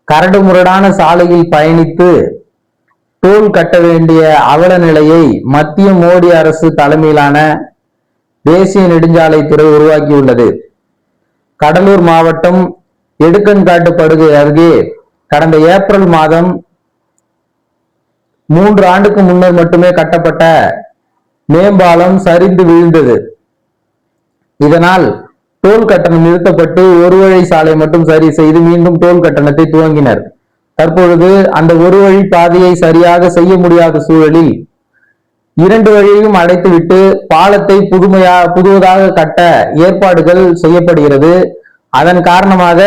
கரடு முரடான சாலையில் பயணித்து டோல் கட்ட வேண்டிய அவல நிலையை மத்திய மோடி அரசு தலைமையிலான தேசிய நெடுஞ்சாலைத்துறை உருவாக்கியுள்ளது. கடலூர் மாவட்டம் எடுக்கன்காட்டு படுகை அருகே கடந்த ஏப்ரல் மாதம் 3 ஆண்டுக்கு முன்னர் மட்டுமே கட்டப்பட்ட மேம்பாலம் சரிந்து விழுந்தது. இதனால் டோல் கட்டணம் நிறுத்தப்பட்டு ஒரு வழி சாலை மட்டும் சரி செய்து மீண்டும் டோல் கட்டணத்தை துவங்கினர். தற்பொழுது அந்த ஒரு வழி பாதையை சரியாக செய்ய முடியாத சூழலில் 2 வழியையும் அடைத்துவிட்டு பாலத்தை புதுவதாக கட்ட ஏற்பாடுகள் செய்யப்படுகிறது. அதன் காரணமாக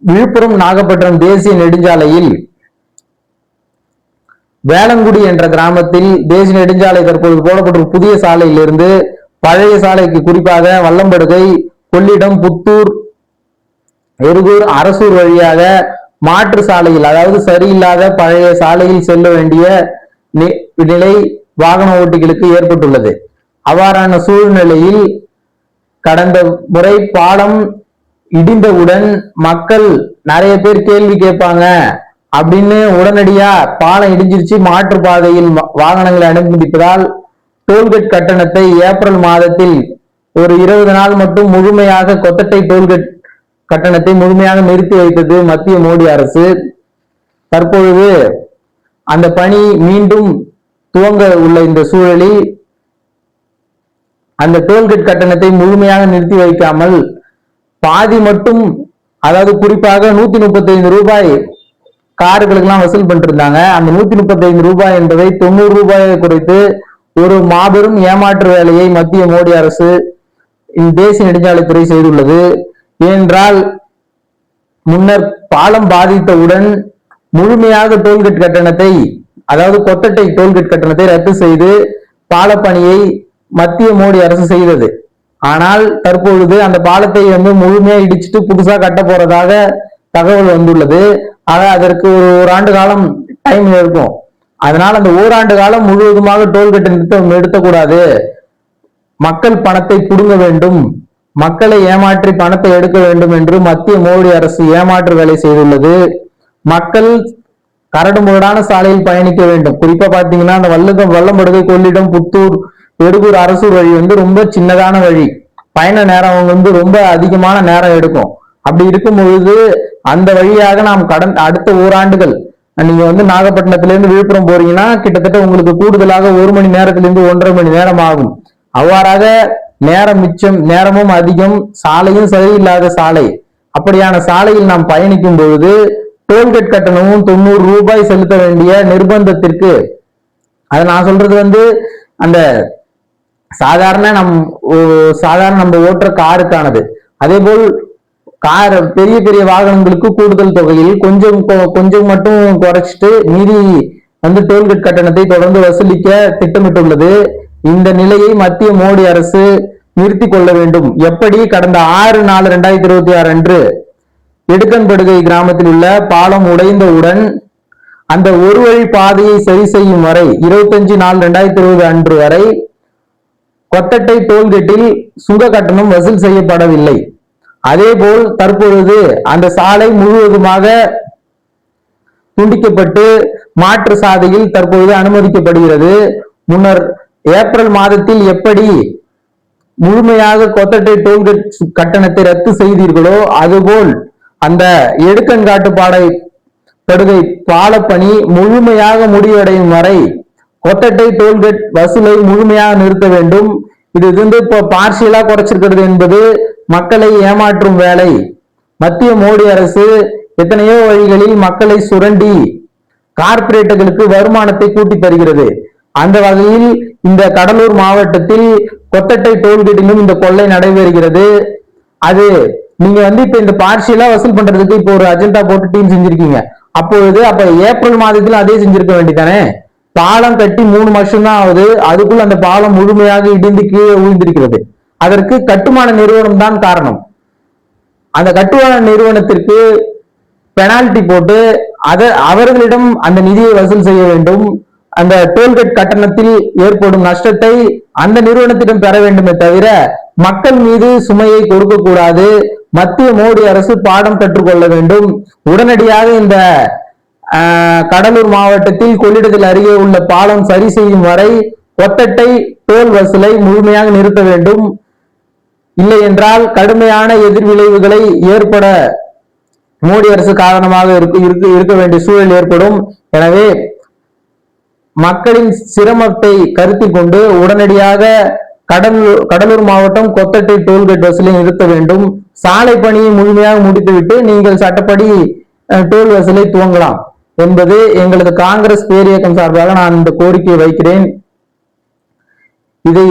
விழுப்புரம் நாகப்பட்டினம் தேசிய நெடுஞ்சாலையில் வேளங்குடி என்ற கிராமத்தில் தேசிய நெடுஞ்சாலை தற்போது போடப்பட்ட புதிய சாலையிலிருந்து பழைய சாலைக்கு, குறிப்பாக வல்லம்படுகை, கொள்ளிடம், புத்தூர், எருகூர், அரசூர் வழியாக மாற்று சாலையில், அதாவது சரியில்லாத பழைய சாலையில் செல்ல வேண்டிய நிலை வாகன ஓட்டிகளுக்கு ஏற்பட்டுள்ளது. அவ்வாறான சூழ்நிலையில் கடந்த முறை பாலம் இடிந்தவுடன் மக்கள் நிறைய பேர் கேள்வி கேட்பாங்க அப்படின்னு உடனடியா பாலம் இடிஞ்சிருச்சு, மாற்று பாதையில் வாகனங்களை அனுமதிப்பதால் டோல்கேட் கட்டணத்தை ஏப்ரல் மாதத்தில் ஒரு 20 நாள் மட்டும் முழுமையாக கொத்தட்டை டோல்கேட் கட்டணத்தை முழுமையாக நிறுத்தி வைத்தது மத்திய மோடி அரசு. தற்பொழுது அந்த பணி மீண்டும் துவங்க உள்ள இந்த சூழலில் அந்த டோல்கேட் கட்டணத்தை முழுமையாக நிறுத்தி வைக்காமல் பாதி மட்டும், அதாவது குறிப்பாக 135 ரூபாய் கார்களுக்கெல்லாம் வசூல் பண்ணிட்டு இருந்தாங்க. அந்த 135 ரூபாய் என்பதை 90 ரூபாயை குறைத்து ஒரு மாபெரும் ஏமாற்று வேலையை மத்திய மோடி அரசு தேசிய நெடுஞ்சாலைத்துறை செய்துள்ளது. ஏனென்றால் முன்னர் பாலம் பாதித்தவுடன் முழுமையாக டோல்கேட் கட்டணத்தை, அதாவது கொத்தட்டை டோல்கேட் கட்டணத்தை ரத்து செய்து பாலப்பணியை மத்திய மோடி அரசு செய்தது. ஆனால் தற்பொழுது அந்த பாலத்தை முழுமையா இடிச்சுட்டு புதுசா கட்ட போறதாக தகவல் வந்துள்ளது. ஆக அதற்கு ஒரு ஆண்டு காலம் டைம் இருக்கும். அதனால் அந்த ஓராண்டு காலம் முழுவதுமாக டோல்கேட் நிறுத்தக்கூடாது, மக்கள் பணத்தை புடுங்க வேண்டும், மக்களை ஏமாற்றி பணத்தை எடுக்க வேண்டும் என்று மத்திய மோடி அரசு ஏமாற்று வேலை செய்துள்ளது. மக்கள் கரடு முரடான சாலையில் பயணிக்க வேண்டும். குறிப்பா பாத்தீங்கன்னா அந்த வல்லம்படுகை, கொள்ளிடம், புத்தூர், எருகூர், அரசூர் வழி ரொம்ப சின்னதான வழி. பயண நேரம் ரொம்ப அதிகமான நேரம் எடுக்கும். அப்படி இருக்கும் பொழுது அந்த வழியாக நாம் அடுத்த ஓராண்டுகள் நீங்க நாகப்பட்டினத்திலிருந்து விழுப்புரம் போறீங்கன்னா கிட்டத்தட்ட உங்களுக்கு கூடுதலாக 1 மணி நேரத்திலிருந்து 1.5 மணி நேரம் ஆகும். அவ்வாறாக நேரம் மிச்சம், நேரமும் அதிகம், சாலையும் சரியில்லாத சாலை. அப்படியான சாலையில் நாம் பயணிக்கும் பொழுது டோல்கேட் கட்டணமும் 90 ரூபாய் செலுத்த வேண்டிய நிர்பந்தத்திற்கு, அதை நான் சொல்றது அந்த சாதாரண நம்ம ஓட்டுற காருக்கானது. அதே போல் கார் பெரிய பெரிய வாகனங்களுக்கு கூடுதல் தொகையில் கொஞ்சம் மட்டும் குறைச்சிட்டு மீதி டோல்கேட் கட்டணத்தை தொடர்ந்து வசூலிக்க திட்டமிட்டுள்ளது. இந்த நிலையை மத்திய மோடி அரசு நிறுத்தி கொள்ள வேண்டும். எப்படி கடந்த 6/4/2026 அன்று எடுக்கன்படுகை கிராமத்தில் உள்ள பாலம் உடைந்தவுடன் அந்த ஒரு வழி பாதையை சரி செய்யும் வரை 25/4/2020 அன்று வரை கொத்தட்டை டோல்கேட்டில் சுங்க கட்டணம் வசூல் செய்யப்படவில்லை. அதேபோல் தற்பொழுது அந்த சாலை முழுவதுமாக துண்டிக்கப்பட்டு மாற்று சாலையில் தற்பொழுது அனுமதிக்கப்படுகிறது. முன்னர் ஏப்ரல் மாதத்தில் எப்படி முழுமையாக கொத்தட்டை டோல்கேட் கட்டணத்தை ரத்து செய்தீர்களோ அதுபோல் அந்த எடுக்கன்காட்டு படுகை பாலப்பணி முழுமையாக முடிவடையும் வரை கொத்தட்டை டோல்கேட் வசூலை முழுமையாக நிறுத்த வேண்டும். இது இப்ப பார்சியலா குறைச்சிருக்கிறது என்பது மக்களை ஏமாற்றும் வேலை. மத்திய மோடி அரசு எத்தனையோ வழிகளில் மக்களை சுரண்டி கார்ப்பரேட்டுகளுக்கு வருமானத்தை கூட்டி தருகிறது. அந்த வகையில் இந்த கடலூர் மாவட்டத்தில் கொத்தட்டை டோல்கேட்டிலும் இந்த கொள்ளை நடைபெறுகிறது. அது நீங்க இப்ப இந்த பார்சியலா வசூல் பண்றதுக்கு இப்போ ஒரு அஜெண்டா போட்டு டீம் செஞ்சிருக்கீங்க. அப்ப ஏப்ரல் மாதத்தில் அதே செஞ்சிருக்க வேண்டியதானே? பாலம் கட்டி 3 வருஷம் தான் ஆகுது, அதுக்குள்ள அந்த பாலம் முழுமையாக இடிந்து கீழே விழுந்திருக்கிறது. அதற்கு கட்டுமான நிறுவனம் தான் காரணம். அந்த கட்டுமான நிறுவனத்திற்கு பெனால்டி போட்டு அவர்களிடம் அந்த நிதியை வசூல் செய்ய வேண்டும். அந்த டோல்கேட் கட்டணத்தில் ஏற்படும் நஷ்டத்தை அந்த நிறுவனத்திடம் பெற வேண்டுமே தவிர மக்கள் மீது சுமையை கொடுக்க கூடாது. மத்திய மோடி அரசு பாடம் கற்றுக்கொள்ள வேண்டும். உடனடியாக இந்த கடலூர் மாவட்டத்தில் கொள்ளிடத்தில் அருகே உள்ள பாலம் சரி செய்யும் வரை ஒத்தட்டை டோல் வசூலை முழுமையாக நிறுத்த வேண்டும். இல்லை என்றால் கடுமையான எதிர்விளைவுகளை ஏற்பட மோடி அரசு காரணமாக இருக்க வேண்டிய சூழல் ஏற்படும். எனவே மக்களின் சிரமத்தை கருத்தில் கொண்டு உடனடியாக கடலூர் மாவட்டம் கொத்தட்டை டோல்கேட் வசூலை நிறுத்த வேண்டும். சாலை பணியை முழுமையாக முடித்துவிட்டு நீங்கள் சட்டப்படி டோல் வசூலை துவங்கலாம் என்பது எங்களது காங்கிரஸ் பேரியக்கம் சார்பாக நான் இந்த கோரிக்கையை வைக்கிறேன். இதை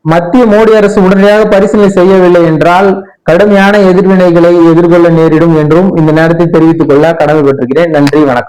மத்திய மோடி அரசு உடனடியாக பரிசீலனை செய்யவில்லை என்றால் கடுமையான எதிர்வினைகளை எதிர்கொள்ள நேரிடும் என்றும் இந்த நேரத்தில் தெரிவித்துக் கொள்ள கடமைப்பட்டிருக்கிறேன். நன்றி, வணக்கம்.